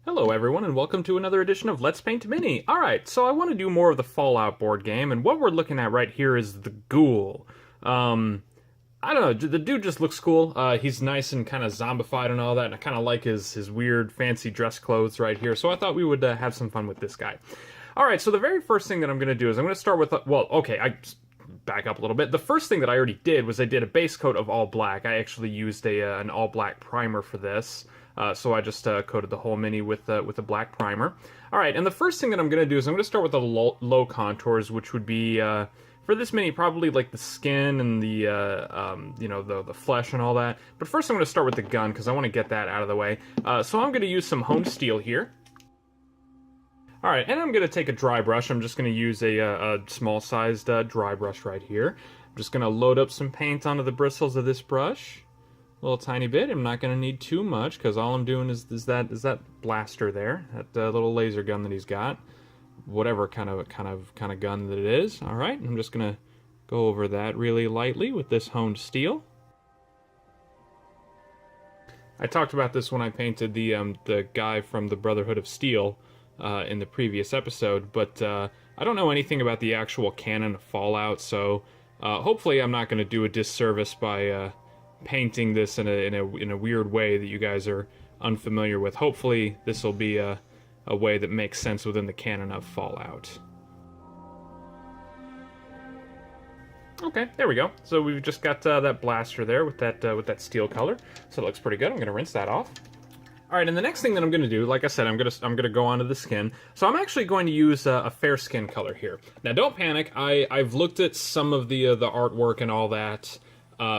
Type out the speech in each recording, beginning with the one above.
Hello everyone and welcome to another edition of Let's Paint Mini. Alright, so I want to do more of the Fallout board game, and what we're looking at right here is the Ghoul. I don't know, the dude just looks cool. He's nice and kind of zombified and all that, and I kind of like his weird fancy dress clothes right here, so I thought we would have some fun with this guy. Alright, so the very first thing that I'm going to do is I'm going to start with, I back up a little bit. The first thing that I already did was I did a base coat of all black. I actually used an all black primer for this. So I just coated the whole mini with a black primer. All right, and the first thing that I'm going to do is I'm going to start with the low contours, which would be for this mini probably like the skin and the the flesh and all that. But first I'm going to start with the gun because I want to get that out of the way. So I'm going to use some honed steel here. All right, and I'm going to take a dry brush. I'm just going to use a small-sized dry brush right here. I'm just going to load up some paint onto the bristles of this brush. A little tiny bit. I'm not going to need too much because all I'm doing is that blaster there, that little laser gun that he's got, whatever kind of gun that it is. All right, I'm just going to go over that really lightly with this honed steel. I talked about this when I painted the guy from the Brotherhood of Steel in the previous episode, but I don't know anything about the actual canon of Fallout, so hopefully I'm not going to do a disservice by painting this in a weird way that you guys are unfamiliar with. Hopefully this will be a way that makes sense within the canon of Fallout. Okay, there we go. So we've just got that blaster there with that steel color. So it looks pretty good. I'm going to rinse that off. All right, and the next thing that I'm going to do, like I said, I'm going to go onto the skin. So I'm actually going to use a fair skin color here. Now, don't panic. I've looked at some of the artwork and all that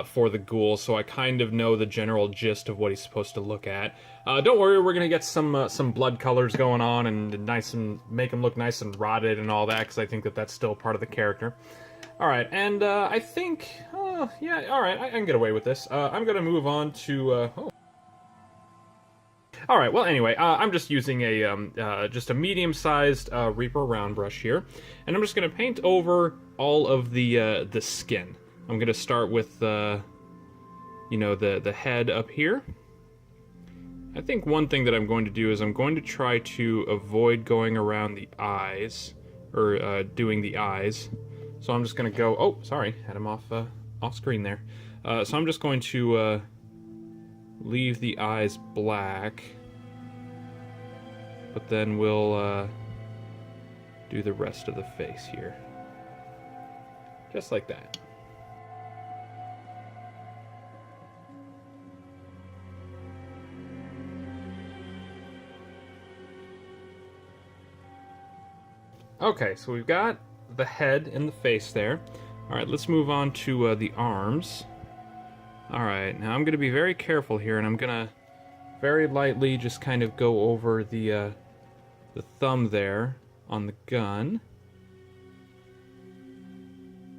for the Ghoul, so I kind of know the general gist of what he's supposed to look at. Don't worry, we're going to get some blood colors going on and nice and make him look nice and rotted and all that, because I think that's still part of the character. All right, and I think, yeah, all right, I can get away with this. I'm going to move on to. All right, well, anyway, I'm just using just a medium-sized Reaper round brush here, and I'm just going to paint over all of the skin. I'm going to start with, the head up here. I think one thing that I'm going to do is I'm going to try to avoid going around the eyes, or doing the eyes. So I'm just going to go, oh, sorry, had him off screen there. So I'm just going to leave the eyes black, but then we'll do the rest of the face here. Just like that. Okay, so we've got the head and the face there. Alright, let's move on to the arms. Alright, now I'm going to be very careful here, and I'm going to very lightly just kind of go over the thumb there on the gun.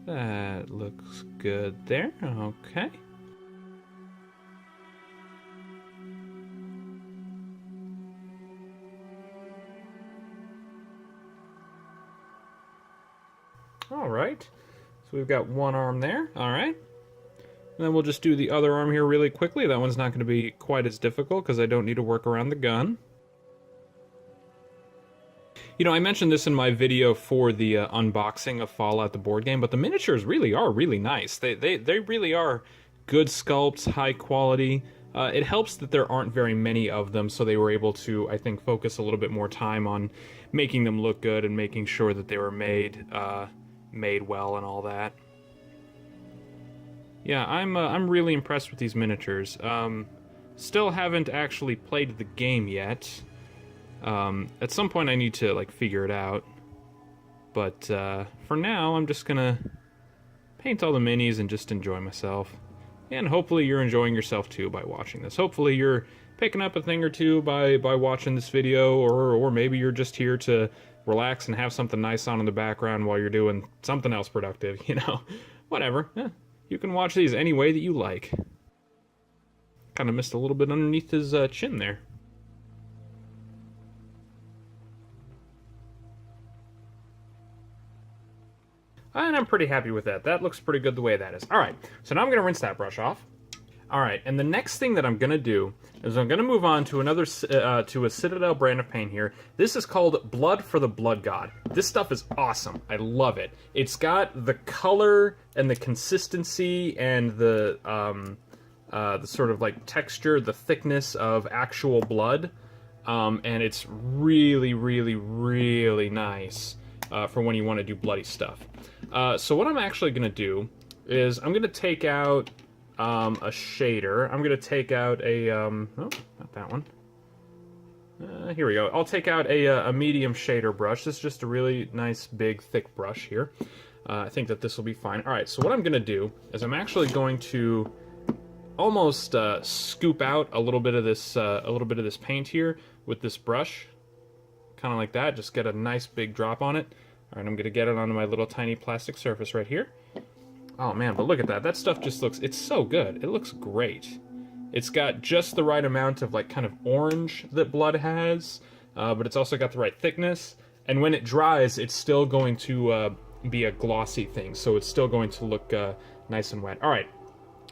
That looks good there. Okay. Alright, so we've got one arm there, alright. And then we'll just do the other arm here really quickly. That one's not going to be quite as difficult because I don't need to work around the gun. You know, I mentioned this in my video for the unboxing of Fallout the board game, but the miniatures really are really nice. They really are good sculpts, high quality. It helps that there aren't very many of them, so they were able to, I think, focus a little bit more time on making them look good and making sure that they were made well and all that. Yeah, I'm really impressed with these miniatures. Still haven't actually played the game yet. At some point I need to figure it out. But for now, I'm just gonna paint all the minis and just enjoy myself. And hopefully you're enjoying yourself too by watching this. Hopefully you're picking up a thing or two by watching this video, or maybe you're just here to relax and have something nice on in the background while you're doing something else productive, whatever. Yeah, you can watch these any way that you like. Kind of missed a little bit underneath his chin there. And I'm pretty happy with that. That looks pretty good the way that is. Alright, so now I'm going to rinse that brush off. All right, and the next thing that I'm gonna do is I'm gonna move on to another to a Citadel brand of paint here. This is called Blood for the Blood God. This stuff is awesome. I love it. It's got the color and the consistency and the sort of like texture, the thickness of actual blood, and it's really, really, really nice for when you want to do bloody stuff. So what I'm actually gonna do is I'm gonna take out a shader. I'm going to take out a, oh, not that one. Here we go. I'll take out a medium shader brush. This is just a really nice, big, thick brush here. I think that this will be fine. All right, so what I'm going to do is I'm actually going to almost scoop out a little bit of this paint here with this brush, kind of like that. Just get a nice big drop on it. All right, I'm going to get it onto my little tiny plastic surface right here. Oh man, but look at that. That stuff just looks, it's so good. It looks great. It's got just the right amount of like kind of orange that blood has, but it's also got the right thickness. And when it dries, it's still going to be a glossy thing. So it's still going to look nice and wet. All right.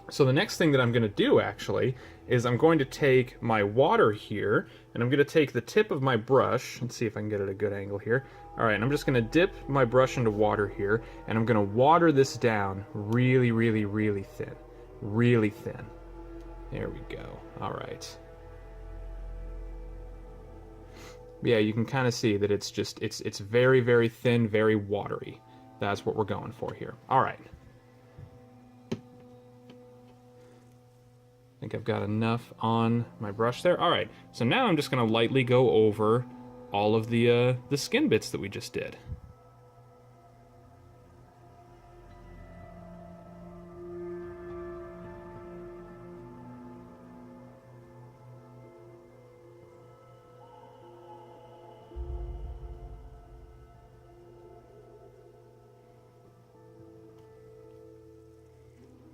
So the next thing that I'm going to do actually is I'm going to take my water here and I'm going to take the tip of my brush. Let's see if I can get it at a good angle here. All right, and I'm just going to dip my brush into water here, and I'm going to water this down really, really, really thin. Really thin. There we go. All right. Yeah, you can kind of see that it's just, it's very, very thin, very watery. That's what we're going for here. All right. I think I've got enough on my brush there. All right, so now I'm just going to lightly go over all of the skin bits that we just did.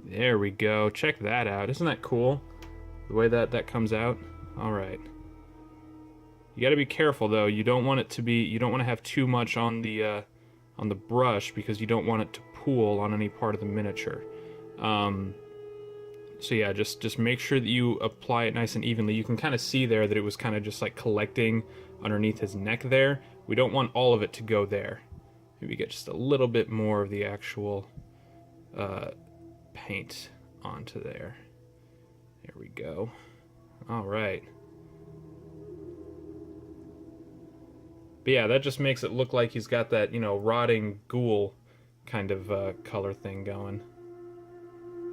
There we go. Check that out. Isn't that cool? The way that comes out. All right. You got to be careful though. You don't want it to be. You don't want to have too much on the brush because you don't want it to pool on any part of the miniature. So yeah, just make sure that you apply it nice and evenly. You can kind of see there that it was kind of just like collecting underneath his neck there. We don't want all of it to go there. Maybe get just a little bit more of the actual paint onto there. There we go. All right. But yeah, that just makes it look like he's got that, you know, rotting ghoul kind of color thing going.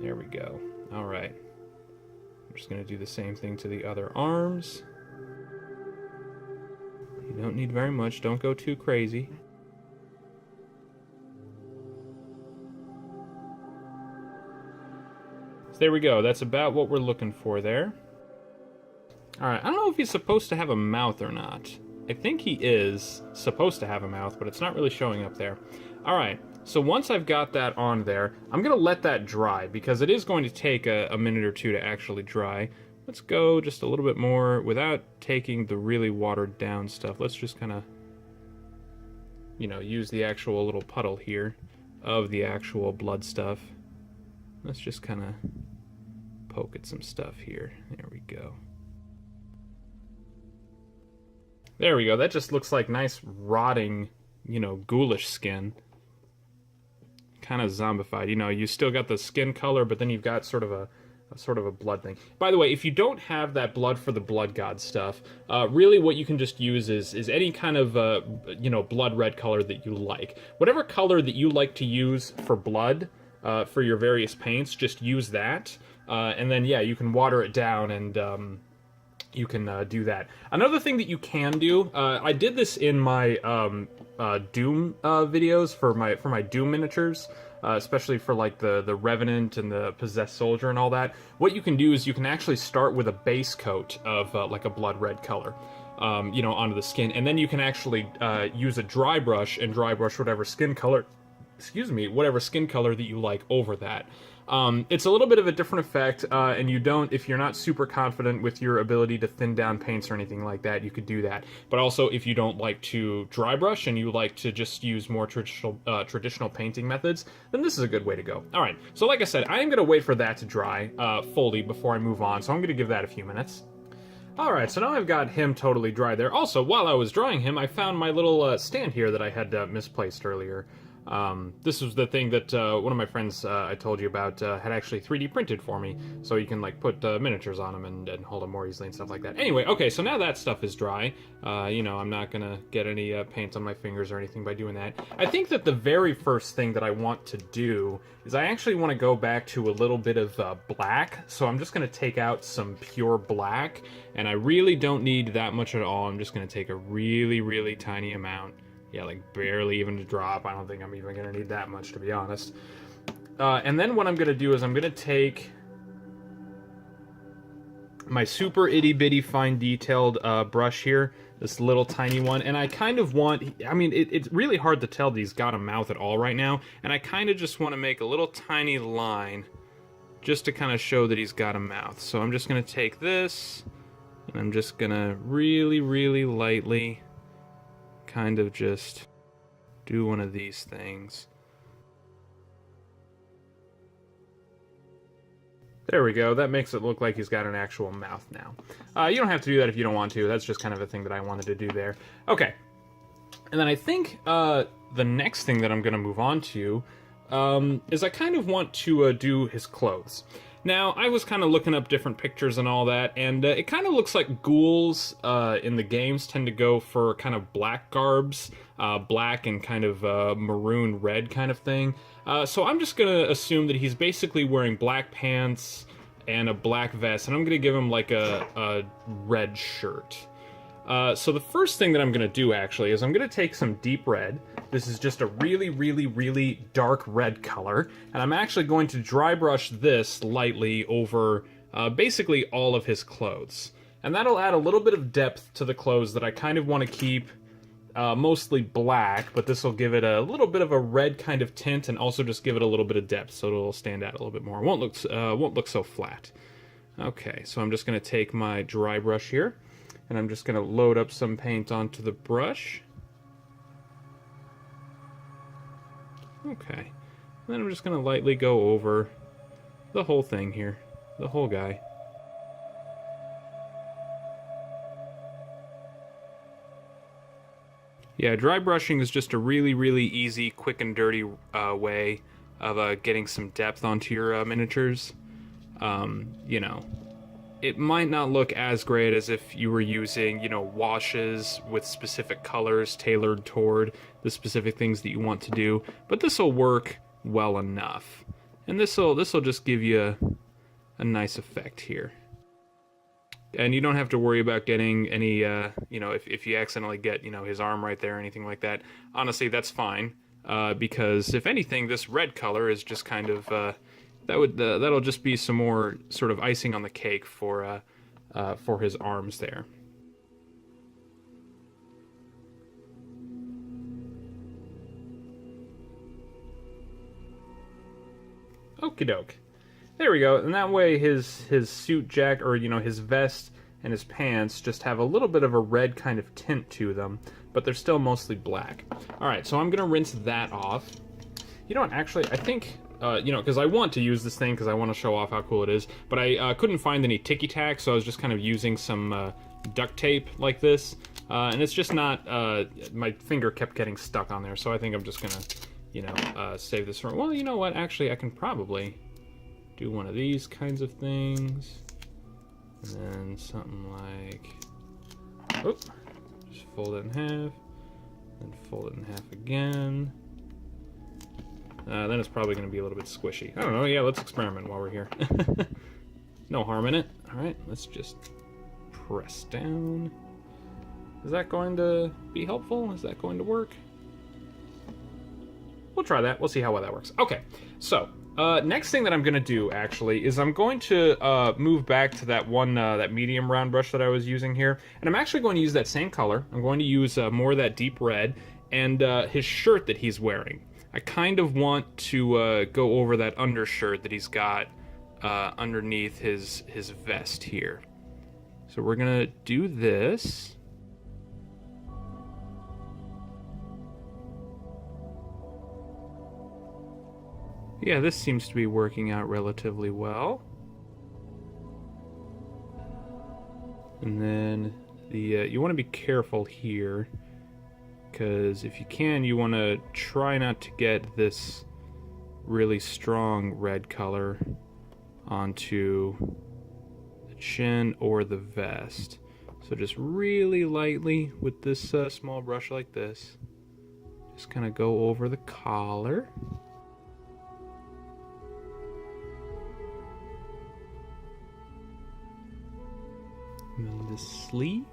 There we go. All right. I'm just going to do the same thing to the other arms. You don't need very much. Don't go too crazy. So there we go. That's about what we're looking for there. All right. I don't know if he's supposed to have a mouth or not. I think he is supposed to have a mouth, but it's not really showing up there. All right. So once I've got that on there, I'm going to let that dry because it is going to take a minute or two to actually dry. Let's go just a little bit more without taking the really watered down stuff. Let's just kind of, you know, use the actual little puddle here of the actual blood stuff. Let's just kind of poke at some stuff here. There we go. There we go. That just looks like nice rotting, you know, ghoulish skin. Kind of zombified. You know, you still got the skin color, but then you've got sort of a blood thing. By the way, if you don't have that blood for the blood god stuff, really what you can just use is any kind of you know, blood red color that you like. Whatever color that you like to use for blood for your various paints, just use that, and then yeah, you can water it down and you can do that. Another thing that you can do, I did this in my Doom videos for my Doom miniatures, especially for like the Revenant and the Possessed Soldier and all that. What you can do is you can actually start with a base coat of like a blood red color, you know, onto the skin, and then you can actually use a dry brush and dry brush whatever skin color, excuse me, whatever skin color that you like over that. It's a little bit of a different effect, and if you're not super confident with your ability to thin down paints or anything like that, you could do that. But also, if you don't like to dry brush and you like to just use more traditional painting methods, then this is a good way to go. All right, so like I said, I am going to wait for that to dry fully before I move on, so I'm going to give that a few minutes. Alright, so now I've got him totally dry there. Also, while I was drying him, I found my little stand here that I had misplaced earlier. This was the thing that one of my friends I told you about had actually 3D printed for me, so you can like put miniatures on them and hold them more easily and stuff like that. Anyway, okay, so now that stuff is dry. You know, I'm not gonna get any paint on my fingers or anything by doing that. I think that the very first thing that I want to do is I actually want to go back to a little bit of black, so I'm just gonna take out some pure black, and I really don't need that much at all. I'm just gonna take a really, really tiny amount. Yeah, like barely even a drop. I don't think I'm even going to need that much, to be honest. And then what I'm going to do is I'm going to take my super itty-bitty fine detailed brush here, this little tiny one, and I kind of want, I mean, it's really hard to tell that he's got a mouth at all right now, and I kind of just want to make a little tiny line just to kind of show that he's got a mouth. So I'm just going to take this, and I'm just going to really, really lightly kind of just do one of these things. There we go. That makes it look like he's got an actual mouth now. You don't have to do that if you don't want to. That's just kind of a thing that I wanted to do there. Okay. And then I think the next thing that I'm going to move on to is I kind of want to do his clothes. Now, I was kind of looking up different pictures and all that, and it kind of looks like ghouls in the games tend to go for kind of black garbs, black and kind of maroon red kind of thing. So I'm just going to assume that he's basically wearing black pants and a black vest, and I'm going to give him like a red shirt. So the first thing that I'm going to do, actually, is I'm going to take some deep red. This is just a really, really, really dark red color, and I'm actually going to dry brush this lightly over basically all of his clothes. And that'll add a little bit of depth to the clothes that I kind of want to keep mostly black, but this will give it a little bit of a red kind of tint and also just give it a little bit of depth so it'll stand out a little bit more. It won't look so flat. Okay, so I'm just going to take my dry brush here, and I'm just going to load up some paint onto the brush. Okay, and then I'm just going to lightly go over the whole thing here, the whole guy. Yeah, dry brushing is just a really, really easy, quick and dirty way of getting some depth onto your miniatures. You know, it might not look as great as if you were using, you know, washes with specific colors tailored toward the specific things that you want to do, but this will work well enough. And this will just give you a nice effect here. And you don't have to worry about getting any, you know, if you accidentally get, you know, his arm right there or anything like that. Honestly, that's fine, because if anything, this red color is just kind of, that'll just be some more sort of icing on the cake for his arms there. Okie doke. There we go, and that way his suit jacket, or you know, his vest and his pants just have a little bit of a red kind of tint to them, but they're still mostly black. Alright, so I'm gonna rinse that off. You know what, actually, I think, you know, because I want to use this thing because I want to show off how cool it is, but I couldn't find any ticky-tack, so I was just kind of using some duct tape like this, and it's just not, my finger kept getting stuck on there, so I think I'm just gonna, you know, save this for, well, you know what, actually, I can probably do one of these kinds of things, and then something like, oop, just fold it in half, then fold it in half again. Then it's probably going to be a little bit squishy. I don't know, yeah, let's experiment while we're here. No harm in it. Alright, let's just press down. Is that going to be helpful? Is that going to work? We'll try that. We'll see how well that works. Okay, so next thing that I'm going to do, actually, is I'm going to move back to that one, that medium round brush that I was using here. And I'm actually going to use that same color. I'm going to use more of that deep red and his shirt that he's wearing. I kind of want to go over that undershirt that he's got underneath his vest here. So we're gonna do this. Yeah, this seems to be working out relatively well. And then you want to be careful here, because if you can, you want to try not to get this really strong red color onto the chin or the vest. So just really lightly with this small brush like this, just kind of go over the collar. And then the sleeve.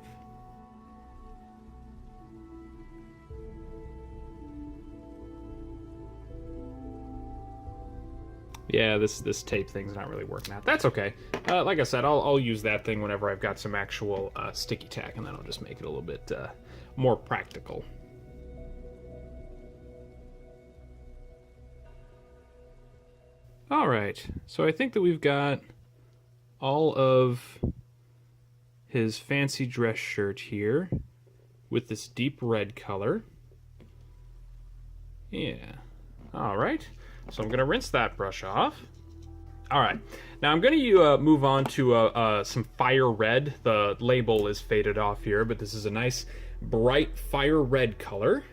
Yeah, this tape thing's not really working out. That's okay. Like I said, I'll use that thing whenever I've got some actual sticky tack, and then I'll just make it a little bit more practical. All right, so I think that we've got all of his fancy dress shirt here with this deep red color. Yeah. All right. So I'm going to rinse that brush off. All right. Now I'm going to move on to some fire red. The label is faded off here, but this is a nice bright fire red color.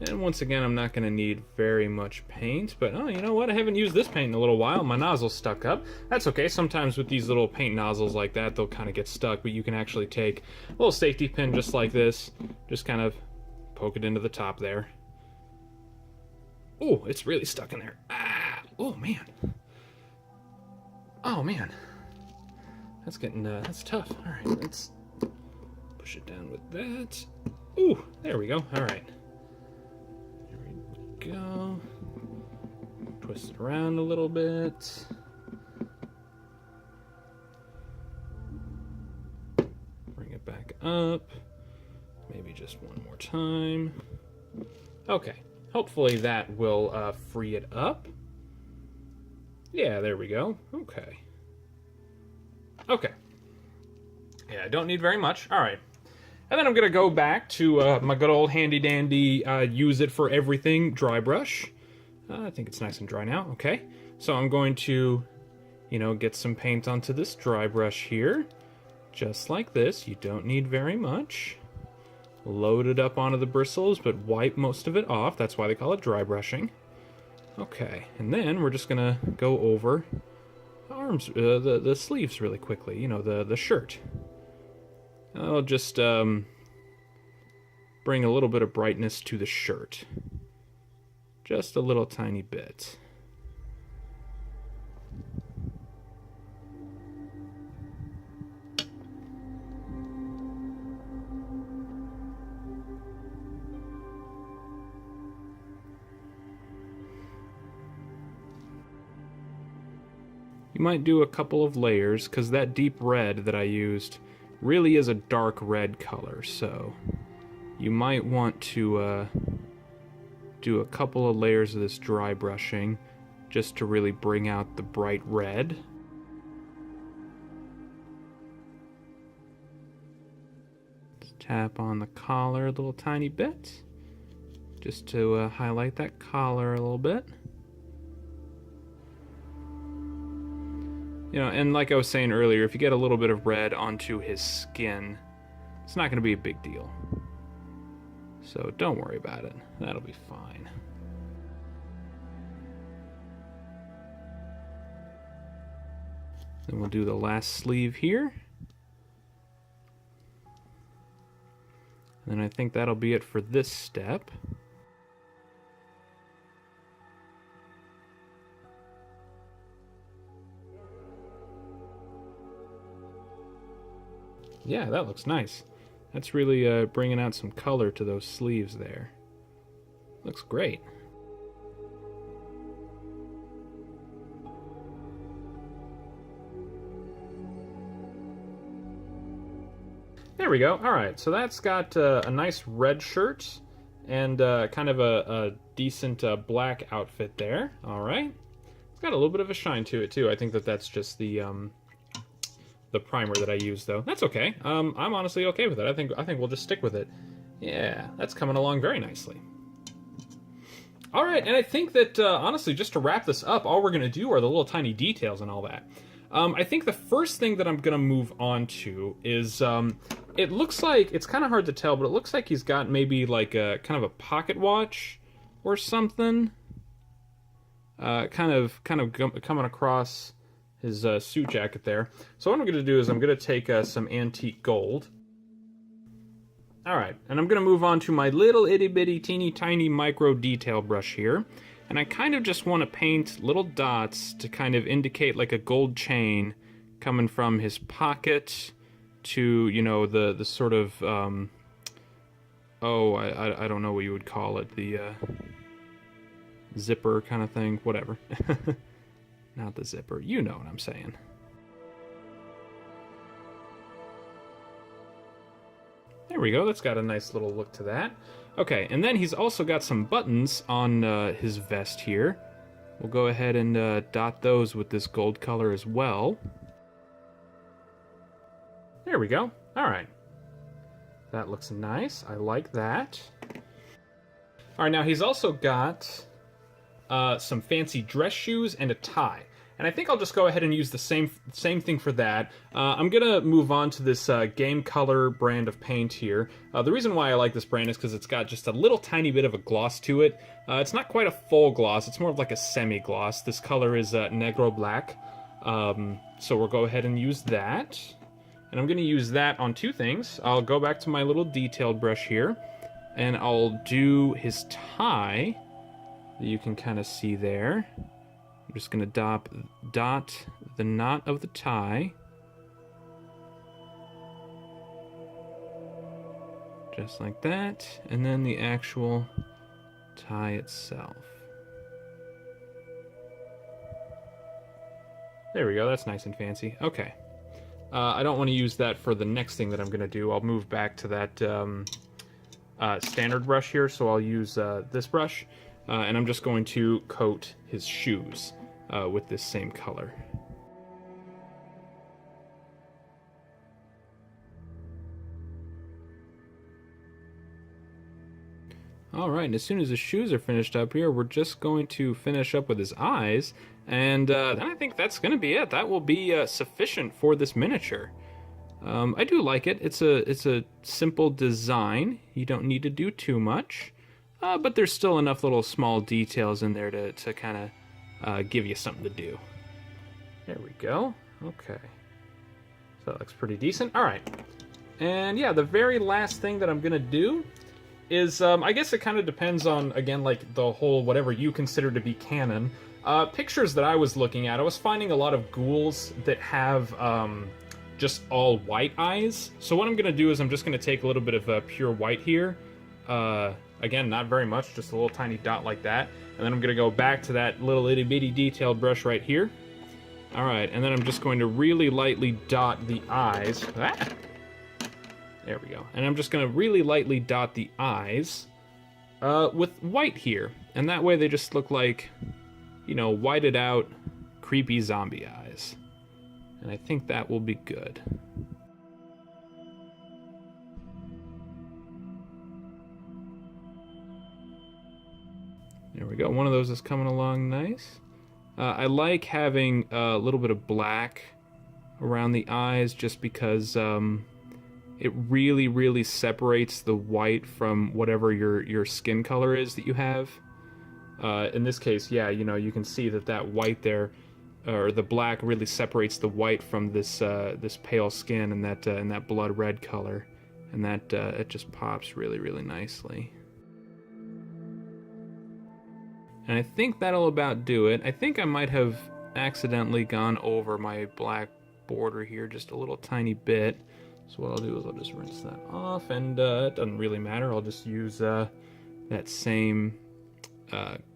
And once again, I'm not going to need very much paint, but oh, you know what? I haven't used this paint in a little while. My nozzle's stuck up. That's okay. Sometimes with these little paint nozzles like that, they'll kind of get stuck, but you can actually take a little safety pin just like this, just kind of poke it into the top there. Oh, it's really stuck in there. Ah, oh man. Oh man. That's getting, that's tough. All right, let's push it down with that. Ooh, there we go. All right. Go. Twist it around a little bit. Bring it back up. Maybe just one more time. Okay. Hopefully that will free it up. Yeah, there we go. Okay. Okay. Yeah, I don't need very much. All right. And then I'm going to go back to my good old handy-dandy use it for everything dry brush. I think it's nice and dry now. Okay. So I'm going to, you know, get some paint onto this dry brush here. Just like this. You don't need very much. Load it up onto the bristles, but wipe most of it off. That's why they call it dry brushing. Okay. And then we're just going to go over the arms, the sleeves really quickly. You know, the shirt. I'll just bring a little bit of brightness to the shirt. Just a little tiny bit. You might do a couple of layers, because that deep red that I used really is a dark red color, so you might want to do a couple of layers of this dry brushing just to really bring out the bright red. Just tap on the collar a little tiny bit just to highlight that collar a little bit. You know, and like I was saying earlier, if you get a little bit of red onto his skin, it's not going to be a big deal. So don't worry about it. That'll be fine. Then we'll do the last sleeve here. And I think that'll be it for this step. Yeah, that looks nice. That's really bringing out some color to those sleeves there. Looks great. There we go. All right, so that's got a nice red shirt and kind of a decent black outfit there. All right. It's got a little bit of a shine to it too. I think that that's just the primer that I used, though. That's okay. I'm honestly okay with it. I think we'll just stick with it. Yeah, that's coming along very nicely. All right, and I think that, honestly, just to wrap this up, all we're going to do are the little tiny details and all that. I think the first thing that I'm going to move on to is, it looks like, it's kind of hard to tell, but it looks like he's got maybe like a kind of a pocket watch or something. Kind of coming across his suit jacket there. So what I'm going to do is I'm going to take some antique gold. Alright, and I'm going to move on to my little itty bitty teeny tiny micro detail brush here. And I kind of just want to paint little dots to kind of indicate like a gold chain coming from his pocket to, you know, the sort of, I don't know what you would call it, the zipper kind of thing, whatever. Not the zipper, you know what I'm saying. There we go, that's got a nice little look to that. Okay, and then he's also got some buttons on his vest here. We'll go ahead and dot those with this gold color as well. There we go. Alright. That looks nice. I like that. Alright, now he's also got some fancy dress shoes and a tie. And I think I'll just go ahead and use the same thing for that. I'm going to move on to this Game Color brand of paint here. The reason why I like this brand is because it's got just a little tiny bit of a gloss to it. It's not quite a full gloss, it's more of like a semi-gloss. This color is Negro Black. So we'll go ahead and use that. And I'm going to use that on two things. I'll go back to my little detailed brush here, and I'll do his tie that you can kind of see there. I'm just going to dot the knot of the tie. Just like that. And then the actual tie itself. There we go, that's nice and fancy. Okay. I don't want to use that for the next thing that I'm going to do. I'll move back to that standard brush here, so I'll use this brush. And I'm just going to coat his shoes with this same color. Alright, and as soon as his shoes are finished up here, we're just going to finish up with his eyes, and then I think that's going to be it. That will be sufficient for this miniature. I do like it. It's a simple design. You don't need to do too much, but there's still enough little small details in there to kind of give you something to do. There we go. Okay. So that looks pretty decent. Alright. And yeah, the very last thing that I'm going to do is, I guess it kind of depends on, again, like the whole whatever you consider to be canon. Pictures that I was looking at, I was finding a lot of ghouls that have just all white eyes. So what I'm going to do is I'm just going to take a little bit of pure white here. Again, not very much, just a little tiny dot like that. And then I'm going to go back to that little itty bitty detailed brush right here. Alright, and then I'm just going to really lightly dot the eyes. Ah! There we go. And I'm just going to really lightly dot the eyes with white here. And that way they just look like, you know, whited out, creepy zombie eyes. And I think that will be good. There we go. One of those is coming along nice. I like having a little bit of black around the eyes just because it really separates the white from whatever your skin color is that you have. In this case, yeah, you know, you can see that white there, or the black, really separates the white from this this pale skin and that blood red color, and that it just pops really nicely. And I think that'll about do it. I think I might have accidentally gone over my black border here just a little tiny bit. So what I'll do is I'll just rinse that off, and it doesn't really matter. I'll just use that same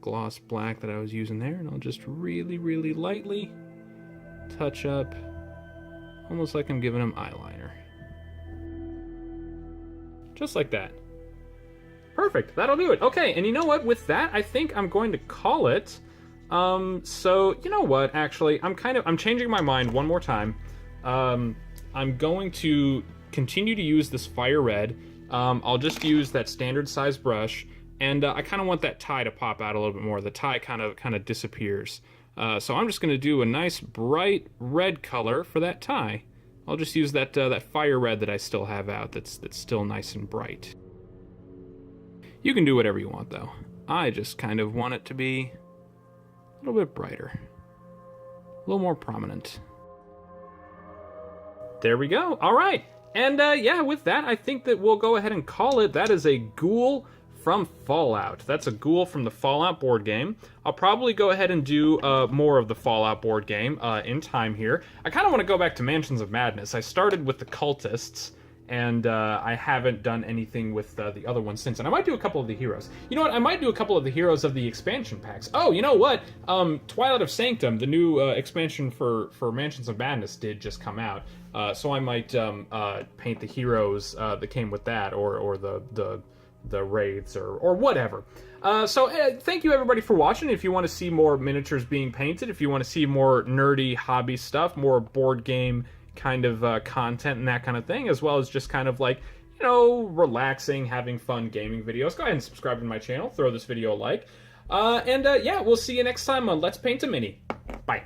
gloss black that I was using there, and I'll just really lightly touch up, almost like I'm giving him eyeliner. Just like that. Perfect. That'll do it. Okay, and you know what? With that, I think I'm going to call it. So you know what? Actually, I'm changing my mind one more time. I'm going to continue to use this fire red. I'll just use that standard size brush, and I kind of want that tie to pop out a little bit more. The tie kind of disappears. So I'm just going to do a nice bright red color for that tie. I'll just use that that fire red that I still have out. That's still nice and bright. You can do whatever you want, though. I just kind of want it to be a little bit brighter, a little more prominent. There we go. All right. And yeah, with that, I think that we'll go ahead and call it. That is a Ghoul from Fallout. That's a Ghoul from the Fallout board game. I'll probably go ahead and do more of the Fallout board game in time here. I kind of want to go back to Mansions of Madness. I started with the Cultists, and I haven't done anything with the other ones since. And I might do a couple of the heroes. You know what? I might do a couple of the heroes of the expansion packs. Oh, you know what? Twilight of Sanctum, the new expansion for Mansions of Madness, did just come out. So I might paint the heroes that came with that, or the wraiths, or whatever. So thank you everybody for watching. If you want to see more miniatures being painted, if you want to see more nerdy hobby stuff, more board game kind of content and that kind of thing, as well as just kind of like, you know, relaxing, having fun gaming videos, go ahead and subscribe to my channel, throw this video a like, and yeah, we'll see you next time on Let's Paint a Mini. Bye.